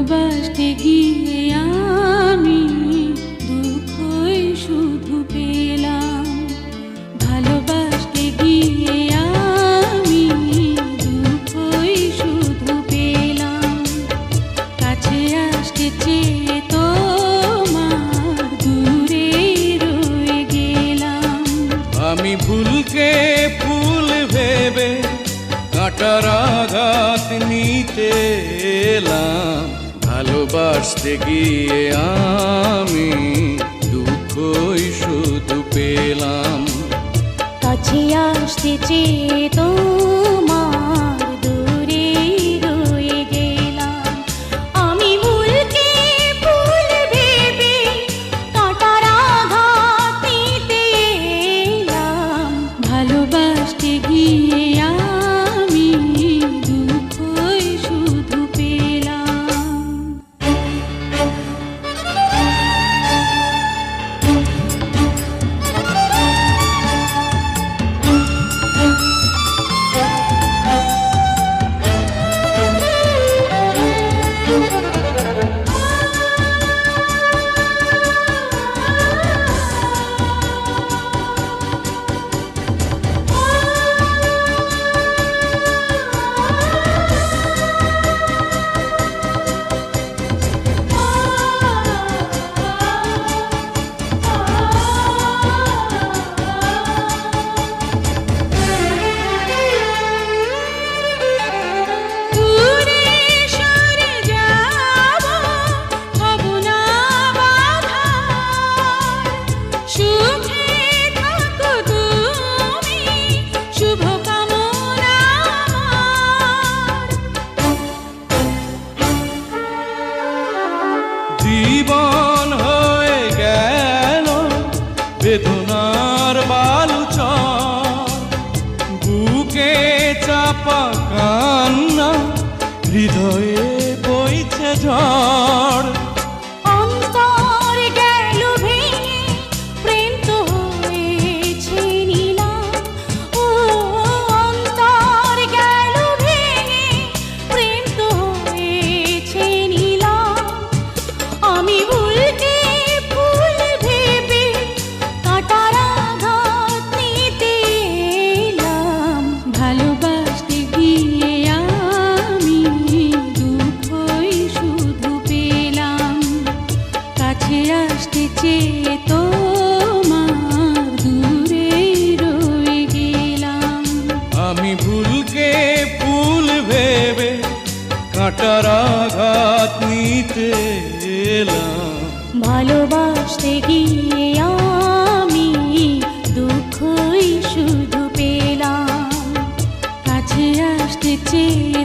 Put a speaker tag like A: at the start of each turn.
A: ভালোবাসতে গিয়ে আমি দুঃখই শুধু পেলাম। ভালোবাসতে গিয়ে আমি দুঃখই শুধু পেলাম। কাছে আসতে চেয়ে তোমার দূরে রয়ে গেলাম।
B: আমি ভুলকে ফুল ভেবে কাঁটার আঘাত নিতে এলাম। ভালোবাসতে গিয়ে আমি দুঃখই শুধু পেলাম।
A: কাছে আসতে চেয়ে তোমার দূরে রয়ে গেলাম। আমি ভুলকে ফুল ভেবে কাঁটার আঘাত নিতে এলাম। ভালোবাসতে গিয়ে আমি দুঃখই শুধু পেলাম।
B: জীবন হয়ে গেল বেদনার বালুচর, বুকে চাপা কান্না, হৃদয়ে বইছে ঝড়।
A: অন্তর গেল ভেঙে, প্রেম তো হয়েছে নিলাম। ও অন্তর গেল ভেঙে, প্রেম তো হয়েছে নিলাম। আমি ভুলকে ফুল ভেবে কাঁটার আঘাত নিতে এলাম। ভালোবাসতে গিয়ে আমি দুঃখই শুধু পেলাম। কাছে আসতে চেয়ে তোমার দূরে রয়ে গেলাম।
B: আমি ভুলকে ফুল ভেবে কাঁটার আঘাত নিতে এলাম।
A: ভালোবাসতে গিয়ে আমি দুঃখই শুধু পেলাম। কাছে আসতে চেয়ে